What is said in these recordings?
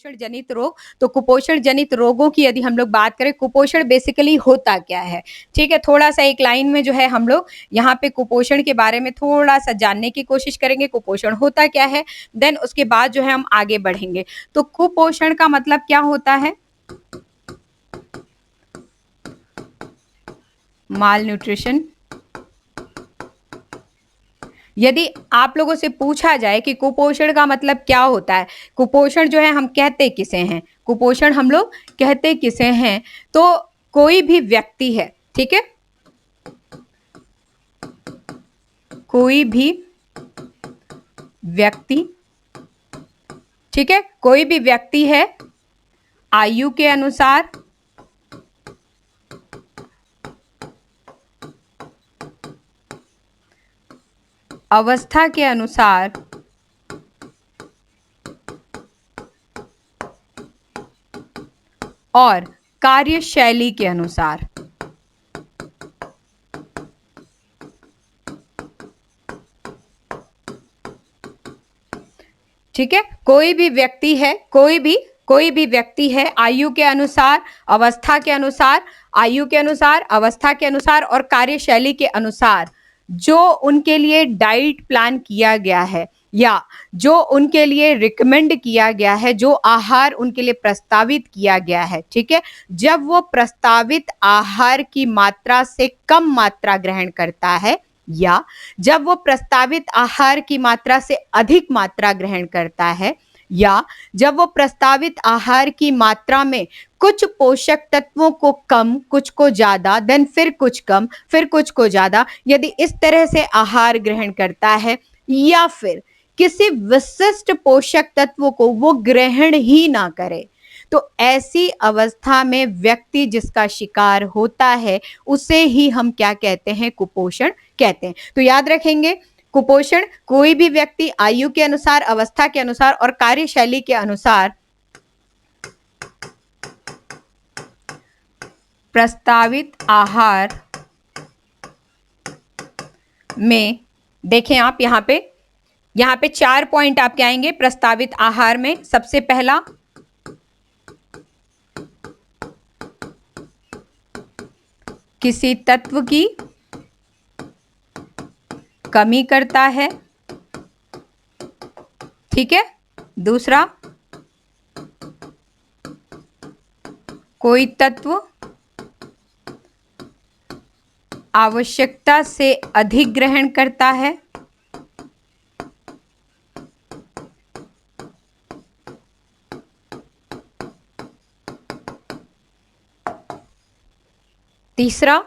कुपोषण जनित रोग। तो कुपोषण जनित रोगों की यदि हम लोग बात करें, कुपोषण बेसिकली होता क्या है, ठीक है। थोड़ा सा एक लाइन में जो है हम लोग यहाँ पे कुपोषण के बारे में थोड़ा सा जानने की कोशिश करेंगे, कुपोषण होता क्या है, देन उसके बाद जो है हम आगे बढ़ेंगे। तो कुपोषण का मतलब क्या होता है? माल न्यूट्रिशन। यदि आप लोगों से पूछा जाए कि कुपोषण का मतलब क्या होता है, कुपोषण जो है हम कहते किसे हैं, कुपोषण हम लोग कहते किसे हैं, तो कोई भी व्यक्ति है, ठीक है, कोई भी व्यक्ति, ठीक है, कोई भी व्यक्ति है आयु के अनुसार, अवस्था के अनुसार और कार्यशैली के अनुसार, ठीक है, कोई भी व्यक्ति है, कोई भी व्यक्ति है आयु के अनुसार, अवस्था के अनुसार, आयु के अनुसार, अवस्था के अनुसार और कार्यशैली के अनुसार जो उनके लिए डाइट प्लान किया गया है या जो उनके लिए रिकमेंड किया गया है, जो आहार उनके लिए प्रस्तावित किया गया है, ठीक है, जब वो प्रस्तावित आहार की मात्रा से कम मात्रा ग्रहण करता है या जब वो प्रस्तावित आहार की मात्रा से अधिक मात्रा ग्रहण करता है या जब वो प्रस्तावित आहार की मात्रा में कुछ पोषक तत्वों को कम, कुछ को ज्यादा, देन फिर कुछ कम, फिर कुछ को ज्यादा, यदि इस तरह से आहार ग्रहण करता है या फिर किसी विशिष्ट पोषक तत्व को वो ग्रहण ही ना करे, तो ऐसी अवस्था में व्यक्ति जिसका शिकार होता है उसे ही हम क्या कहते हैं? कुपोषण कहते हैं। तो याद रखेंगे, कुपोषण कोई भी व्यक्ति आयु के अनुसार, अवस्था के अनुसार और कार्यशैली के अनुसार प्रस्तावित आहार में, देखें आप यहाँ पे 4 पॉइंट आपके आएंगे प्रस्तावित आहार में। सबसे पहला, किसी तत्व की कमी करता है, ठीक है। दूसरा, कोई तत्व आवश्यकता से अधिक ग्रहण करता है। तीसरा,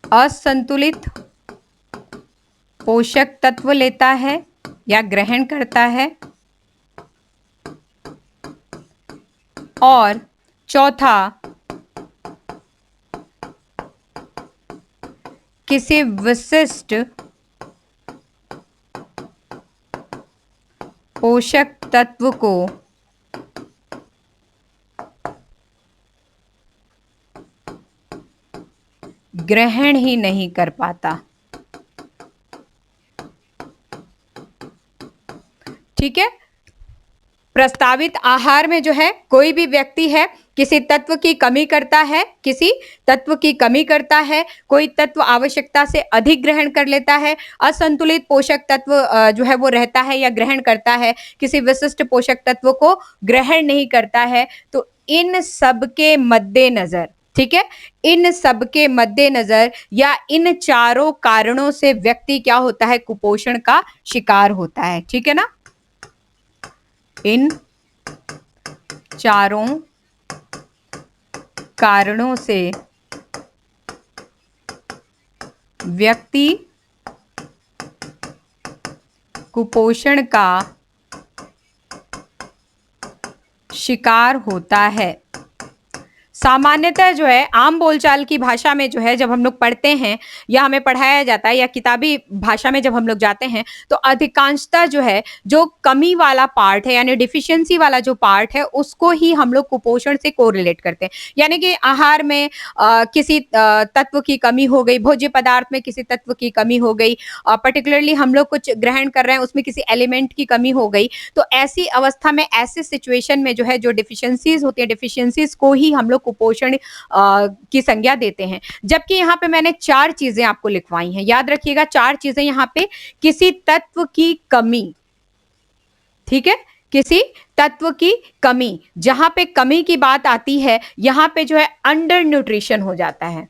असंतुलित पोषक तत्व लेता है या ग्रहण करता है। और चौथा, किसी विशिष्ट पोषक तत्व को ग्रहण ही नहीं कर पाता, ठीक है। प्रस्तावित आहार में जो है कोई भी व्यक्ति है किसी तत्व की कमी करता है, किसी तत्व की कमी करता है, कोई तत्व आवश्यकता से अधिक ग्रहण कर लेता है, असंतुलित पोषक तत्व जो है वो रहता है या ग्रहण करता है, किसी विशिष्ट पोषक तत्व को ग्रहण नहीं करता है। तो इन सब के मद्देनजर, ठीक है, इन सब के मद्देनजर या इन चारों कारणों से व्यक्ति क्या होता है? कुपोषण का शिकार होता है, ठीक है ना। इन चारों कारणों से व्यक्ति कुपोषण का शिकार होता है। सामान्यतः जो है आम बोलचाल की भाषा में जो है जब हम लोग पढ़ते हैं या हमें पढ़ाया जाता है या किताबी भाषा में जब हम लोग जाते हैं तो अधिकांशतः जो है जो कमी वाला पार्ट है यानी डिफिशियंसी वाला जो पार्ट है उसको ही हम लोग कुपोषण से कोरिलेट करते हैं। यानी कि आहार में किसी तत्व की कमी हो गई, भोज्य पदार्थ में किसी तत्व की कमी हो गई, पर्टिकुलरली हम लोग कुछ ग्रहण कर रहे हैं उसमें किसी एलिमेंट की कमी हो गई, तो ऐसी अवस्था में ऐसे सिचुएशन में जो है जो डिफिशियंसीज होती है डिफिशियंसीज को ही हम लोग कुपोषण की संज्ञा देते हैं। जबकि यहाँ पे मैंने 4 चीजें आपको लिखवाई हैं, याद रखिएगा 4 चीजें यहाँ पे, किसी तत्व की कमी, ठीक है, किसी तत्व की कमी, जहां पे कमी की बात आती है यहां पे जो है अंडर न्यूट्रिशन हो जाता है,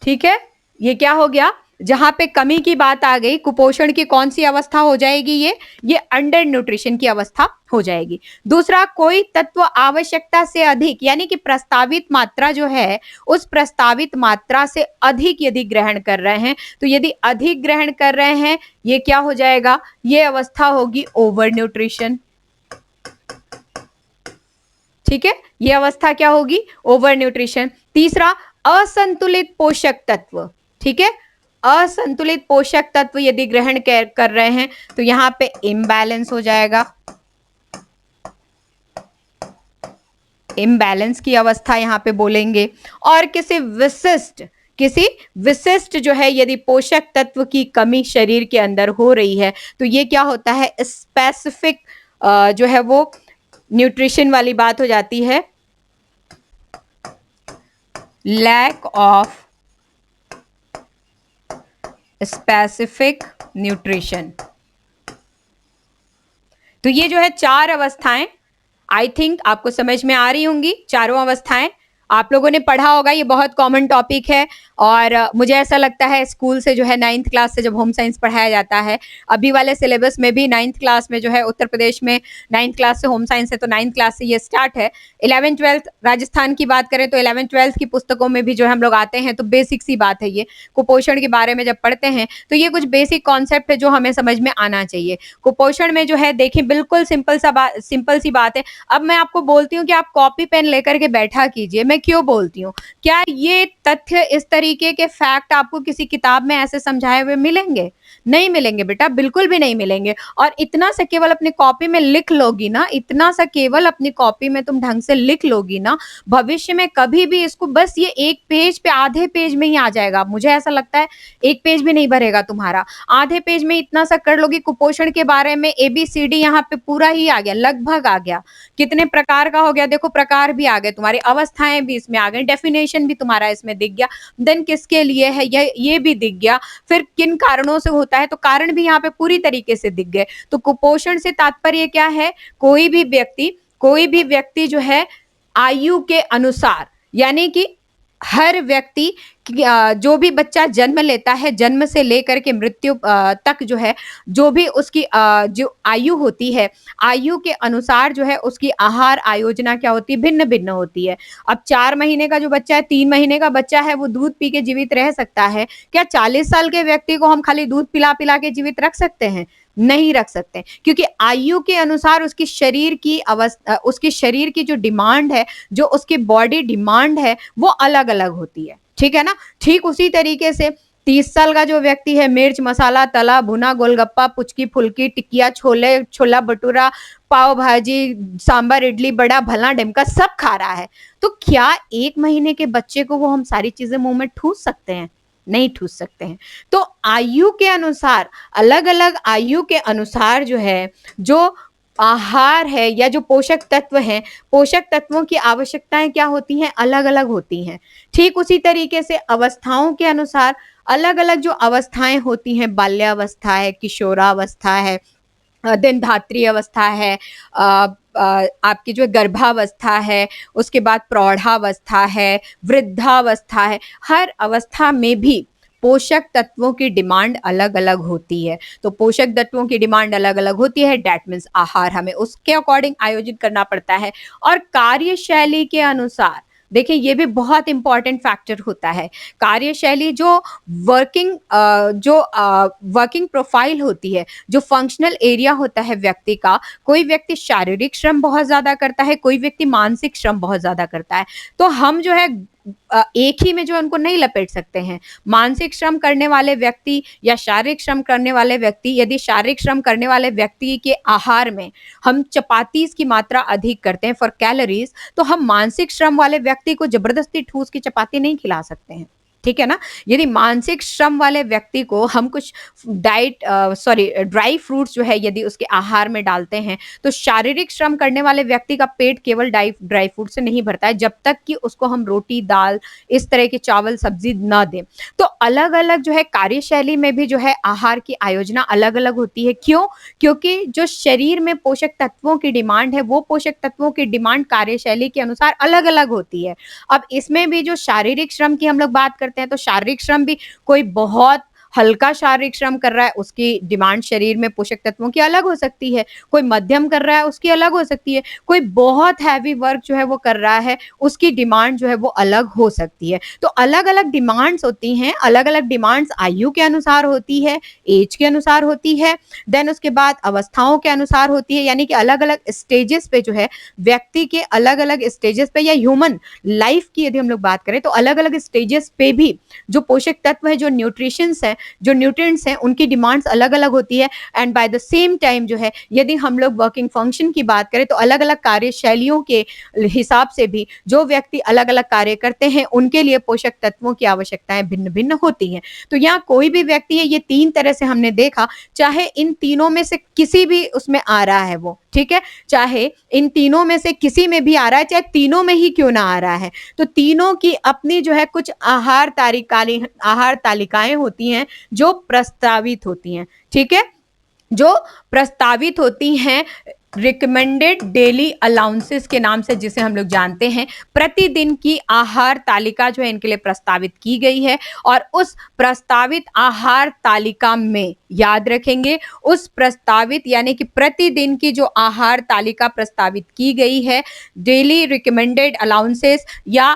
ठीक है, ये क्या हो गया, जहां पे कमी की बात आ गई कुपोषण की कौन सी अवस्था हो जाएगी, ये अंडर न्यूट्रिशन की अवस्था हो जाएगी। दूसरा, कोई तत्व आवश्यकता से अधिक यानी कि प्रस्तावित मात्रा जो है उस प्रस्तावित मात्रा से अधिक यदि ग्रहण कर रहे हैं, तो यदि अधिक ग्रहण कर रहे हैं ये क्या हो जाएगा, ये अवस्था होगी ओवर न्यूट्रिशन, ठीक है, ये अवस्था क्या होगी, ओवर न्यूट्रिशन। तीसरा, असंतुलित पोषक तत्व, ठीक है, असंतुलित पोषक तत्व यदि ग्रहण कर रहे हैं तो यहां पे इम्बैलेंस हो जाएगा, इम्बैलेंस की अवस्था यहां पे बोलेंगे। और किसी विशिष्ट जो है यदि पोषक तत्व की कमी शरीर के अंदर हो रही है तो ये क्या होता है, स्पेसिफिक जो है वो न्यूट्रिशन वाली बात हो जाती है, लैक ऑफ स्पेसिफिक न्यूट्रिशन। तो ये जो है 4 अवस्थाएं आई थिंक आपको समझ में आ रही होंगी, चारों अवस्थाएं आप लोगों ने पढ़ा होगा, ये बहुत कॉमन टॉपिक है। और मुझे ऐसा लगता है स्कूल से जो है 9th क्लास से जब होम साइंस पढ़ाया जाता है, अभी वाले सिलेबस में भी 9th क्लास में जो है उत्तर प्रदेश में 9th क्लास से होम साइंस है तो 9th क्लास से ये स्टार्ट है। 11th 12th राजस्थान की बात करें तो 11th 12th की पुस्तकों में भी जो है हम लोग आते हैं, तो बेसिक सी बात है, ये कुपोषण के बारे में जब पढ़ते हैं तो ये कुछ बेसिक कॉन्सेप्ट है जो हमें समझ में आना चाहिए। कुपोषण में जो है देखिए बिल्कुल सिंपल सी बात है। अब मैं आपको बोलती हूँ कि आप कॉपी पेन लेकर के बैठा कीजिए, मैं क्यों बोलती हूँ, क्या ये तथ्य इस तरीके के फैक्ट आपको किसी किताब में ऐसे समझाए हुए मिलेंगे? नहीं मिलेंगे बेटा, बिल्कुल भी नहीं मिलेंगे। और इतना सा केवल अपनी कॉपी में लिख लोगी ना, इतना सा केवल अपनी कॉपी में तुम ढंग से लिख लोगी ना, भविष्य में कभी भी इसको बस ये एक पेज पे आधे पेज में ही आ जाएगा। मुझे ऐसा लगता है एक पेज भी नहीं भरेगा तुम्हारा, आधे पेज में इतना सा कर लोगी। कुपोषण के बारे में ABCD यहाँ पे पूरा ही आ गया, लगभग आ गया। कितने प्रकार का हो गया देखो, प्रकार भी आ गए तुम्हारी, अवस्थाएं भी इसमें आ गई, डेफिनेशन भी तुम्हारा इसमें दिख गया, देन किसके लिए है ये भी दिख गया, फिर किन कारणों से होता है तो कारण भी यहाँ पे पूरी तरीके से दिख गए। तो कुपोषण से तात्पर्य क्या है, कोई भी व्यक्ति जो है आयु के अनुसार, यानी कि हर व्यक्ति जो भी बच्चा जन्म लेता है, जन्म से लेकर के मृत्यु तक जो है, जो भी उसकी जो आयु होती है, आयु के अनुसार जो है उसकी आहार आयोजना क्या होती है, भिन्न भिन्न होती है। अब 4 महीने का जो बच्चा है, 3 महीने का बच्चा है, वो दूध पी के जीवित रह सकता है क्या? 40 साल के व्यक्ति को हम खाली दूध पिला पिला के जीवित रख सकते हैं? नहीं रख सकते, क्योंकि आयु के अनुसार उसकी शरीर की अवस्था, उसकी शरीर की जो डिमांड है, जो उसकी बॉडी डिमांड है, वो अलग अलग होती है, ठीक है ना। ठीक उसी तरीके से 30 साल का जो व्यक्ति है, मिर्च मसाला, तला भुना, गोलगप्पा, पुचकी फुल्की, टिकिया, छोले, छोला भटूरा, पाव भाजी, सांबर, इडली, बड़ा, भला डिमका सब खा रहा है, तो क्या 1 महीने के बच्चे को वो हम सारी चीजें मुंह में ठूस सकते हैं? नहीं ठूस सकते हैं। तो आयु के अनुसार, अलग अलग आयु के अनुसार जो है, जो आहार है या जो पोषक तत्व हैं, पोषक तत्वों की आवश्यकताएं क्या होती हैं, अलग अलग होती हैं। ठीक उसी तरीके से अवस्थाओं के अनुसार अलग अलग जो अवस्थाएं होती हैं, बाल्यावस्था है, किशोरावस्था है, देन धात्री अवस्था है, आपकी जो गर्भावस्था है, उसके बाद प्रौढ़ावस्था है, वृद्धावस्था है। हर अवस्था में भी पोषक तत्वों की डिमांड अलग अलग होती है। तो पोषक तत्वों की डिमांड अलग अलग होती है, डैट मीन्स आहार हमें उसके अकॉर्डिंग आयोजित करना पड़ता है। और कार्यशैली के अनुसार देखिए ये भी बहुत इंपॉर्टेंट फैक्टर होता है। कार्यशैली जो वर्किंग वर्किंग प्रोफाइल होती है, जो फंक्शनल एरिया होता है व्यक्ति का, कोई व्यक्ति शारीरिक श्रम बहुत ज़्यादा करता है, कोई व्यक्ति मानसिक श्रम बहुत ज़्यादा करता है। तो हम जो है एक ही में जो है उनको नहीं लपेट सकते हैं। मानसिक श्रम करने वाले व्यक्ति या शारीरिक श्रम करने वाले व्यक्ति, यदि शारीरिक श्रम करने वाले व्यक्ति के आहार में हम चपातीस की मात्रा अधिक करते हैं फॉर कैलोरीज, तो हम मानसिक श्रम वाले व्यक्ति को जबरदस्ती ठूस की चपाती नहीं खिला सकते हैं, ठीक है ना। यदि मानसिक श्रम वाले व्यक्ति को हम कुछ ड्राई फ्रूट्स जो है यदि उसके आहार में डालते हैं, तो शारीरिक श्रम करने वाले व्यक्ति का पेट केवल ड्राई फ्रूट से नहीं भरता है, जब तक कि उसको हम रोटी, दाल, इस तरह के चावल, सब्जी ना दें। तो अलग अलग जो है कार्यशैली में भी जो है आहार की आयोजना अलग अलग होती है। क्यों? क्योंकि जो शरीर में पोषक तत्वों की डिमांड है, वो पोषक तत्वों की डिमांड कार्यशैली के अनुसार अलग अलग होती है। अब इसमें भी जो शारीरिक श्रम की हम लोग बात करते हैं, तो शारीरिक श्रम भी कोई बहुत हल्का शारीरिक श्रम कर रहा है, उसकी डिमांड शरीर में पोषक तत्वों की अलग हो सकती है। कोई मध्यम कर रहा है, उसकी अलग हो सकती है। कोई बहुत हैवी वर्क जो है वो कर रहा है, उसकी डिमांड जो है वो अलग हो सकती है। तो अलग अलग डिमांड्स होती हैं, अलग अलग डिमांड्स आयु के अनुसार होती है, एज के अनुसार होती है, देन उसके बाद अवस्थाओं के अनुसार होती है। यानी कि अलग अलग स्टेजेस पे जो है व्यक्ति के अलग अलग स्टेजेस पे, या ह्यूमन लाइफ की यदि हम लोग बात करें, तो अलग अलग स्टेजेस पे भी जो पोषक तत्व है, जो न्यूट्रिशंस है, जो न्यूट्रिएंट्स हैं, उनकी डिमांड्स अलग अलग होती है। And by the same time जो है यदि हम लोग वर्किंग फंक्शन की बात करें, तो अलग अलग कार्यशैलियों के हिसाब से भी जो व्यक्ति अलग अलग कार्य करते हैं, उनके लिए पोषक तत्वों की आवश्यकताएं भिन्न भिन्न होती हैं। तो यहाँ कोई भी व्यक्ति है, ये तीन तरह से हमने देखा, चाहे इन तीनों में से किसी भी उसमें आ रहा है वो, ठीक है, चाहे इन तीनों में से किसी में भी आ रहा है, चाहे तीनों में ही क्यों ना आ रहा है, तो तीनों की अपनी जो है कुछ आहार तालिकाएं होती हैं जो प्रस्तावित होती हैं, ठीक है, जो प्रस्तावित होती हैं रिकमेंडेड डेली अलाउंसेस के नाम से, जिसे हम लोग जानते हैं। प्रतिदिन की आहार तालिका जो है इनके लिए प्रस्तावित की गई है, और उस प्रस्तावित आहार तालिका में याद रखेंगे, उस प्रस्तावित यानी कि प्रतिदिन की जो आहार तालिका प्रस्तावित की गई है, डेली रिकमेंडेड अलाउंसेस या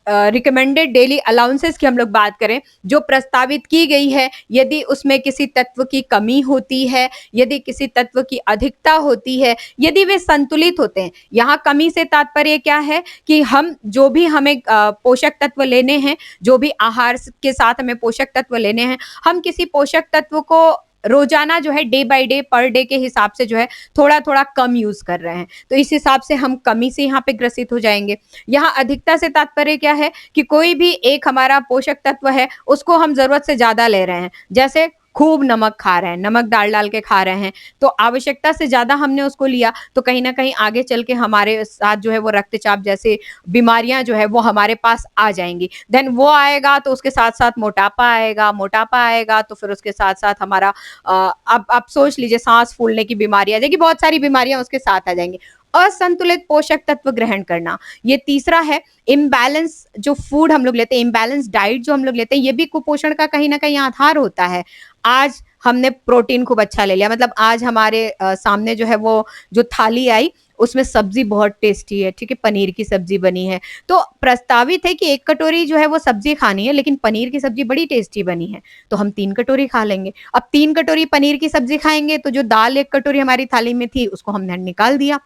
रिकमेंडेड डेली अलाउंसेस की हम लोग बात करें, जो प्रस्तावित की गई है, यदि उसमें किसी तत्व की कमी होती है, यदि किसी तत्व की अधिकता होती है, यदि वे संतुलित होते हैं। यहाँ कमी से तात्पर्य क्या है कि हम जो भी हमें पोषक तत्व लेने हैं, जो भी आहार के साथ हमें पोषक तत्व लेने हैं, हम किसी पोषक तत्व को रोजाना जो है day by day, per day के हिसाब से जो है थोड़ा थोड़ा कम यूज कर रहे हैं, तो इस हिसाब से हम कमी से यहाँ पे ग्रसित हो जाएंगे। यहाँ अधिकता से तात्पर्य क्या है कि कोई भी एक हमारा पोषक तत्व है, उसको हम जरूरत से ज्यादा ले रहे हैं, जैसे खूब नमक खा रहे हैं, नमक डाल डाल के खा रहे हैं, तो आवश्यकता से ज्यादा हमने उसको लिया, तो कहीं ना कहीं आगे चल के हमारे साथ जो है वो रक्तचाप जैसे बीमारियां जो है वो हमारे पास आ जाएंगी। देन वो आएगा तो उसके साथ साथ मोटापा आएगा, मोटापा आएगा तो फिर उसके साथ साथ हमारा अब सोच लीजिए सांस फूलने की बीमारी आ जाएगी, बहुत सारी बीमारियां उसके साथ आ जाएंगी। असंतुलित पोषक तत्व ग्रहण करना, ये तीसरा है। इम्बैलेंस जो फूड हम लोग लेते हैं, इम्बैलेंस डाइट जो हम लोग लेते हैं, ये भी कुपोषण का कहीं ना कहीं आधार होता है। आज हमने प्रोटीन खूब अच्छा ले लिया, मतलब आज हमारे सामने जो है वो जो थाली आई, उसमें सब्जी बहुत टेस्टी है, ठीक है, पनीर की सब्जी बनी है, तो प्रस्तावित है कि एक कटोरी जो है वो सब्जी खानी है, लेकिन पनीर की सब्जी बड़ी टेस्टी बनी है, तो हम 3 कटोरी खा लेंगे। अब 3 कटोरी पनीर की सब्जी खाएंगे, तो जो दाल 1 कटोरी हमारी थाली में थी, उसको हमने निकाल दिया।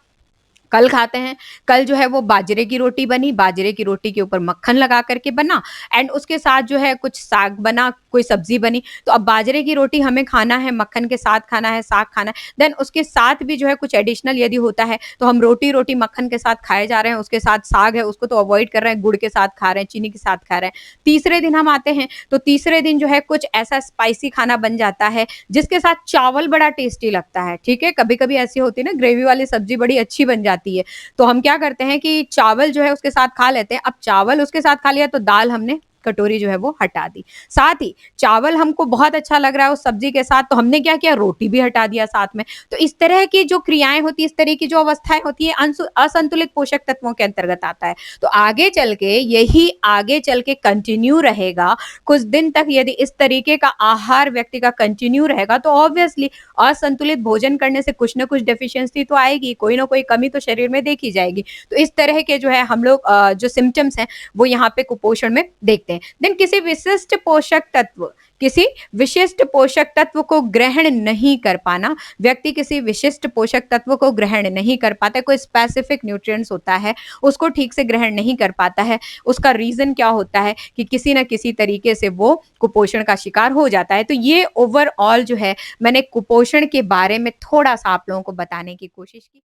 कल खाते हैं, कल जो है वो बाजरे की रोटी बनी, बाजरे की रोटी के ऊपर मक्खन लगा करके बना, एंड उसके साथ जो है कुछ साग बना, कोई सब्जी बनी, तो अब बाजरे की रोटी हमें खाना है, मक्खन के साथ खाना है, साग खाना है, देन उसके साथ भी जो है कुछ एडिशनल यदि होता है, तो हम रोटी रोटी मक्खन के साथ खाए जा रहे हैं, उसके साथ साग है उसको तो अवॉइड कर रहे हैं, गुड़ के साथ खा रहे हैं, चीनी के साथ खा रहे हैं। तीसरे दिन हम आते हैं, तो तीसरे दिन जो है कुछ ऐसा स्पाइसी खाना बन जाता है जिसके साथ चावल बड़ा टेस्टी लगता है, ठीक है, कभी कभी ऐसी होती है ना, ग्रेवी वाली सब्जी बड़ी अच्छी बन जाती है, तो हम क्या करते हैं कि चावल जो है उसके साथ खा लेते हैं। अब चावल उसके साथ खा लिया, तो दाल हमने कटोरी जो है वो हटा दी। साथ ही चावल हमको बहुत अच्छा लग रहा है उस सब्जी के साथ, तो हमने क्या किया, रोटी भी हटा दिया साथ में। तो इस तरह की जो क्रियाएं होती है, इस तरह की जो अवस्थाएं होती है, असंतुलित पोषक तत्वों के अंतर्गत आता है। तो आगे चल के यही आगे चल के कंटिन्यू रहेगा कुछ दिन तक। यदि इस तरीके का आहार व्यक्ति का कंटिन्यू रहेगा तो ऑब्वियसली असंतुलित भोजन करने से कुछ ना कुछ डेफिशिएंसी तो आएगी, कोई ना कोई कमी तो शरीर में देखी जाएगी। तो इस तरह के जो है हम लोग जो सिम्टम्स हैं वो यहाँ पे कुपोषण में देखते हैं। देन किसी विशिष्ट पोषक तत्व को ग्रहण नहीं कर पाना। व्यक्ति किसी विशिष्ट पोषक तत्व को ग्रहण नहीं कर पाता है, कोई स्पेसिफिक न्यूट्रिएंट्स होता है उसको ठीक से ग्रहण नहीं कर पाता है। उसका रीजन क्या होता है कि किसी ना किसी तरीके से वो कुपोषण का शिकार हो जाता है। तो ये ओवरऑल जो है मैंने कुपोषण के बारे में थोड़ा सा आप लोगों को बताने की कोशिश की।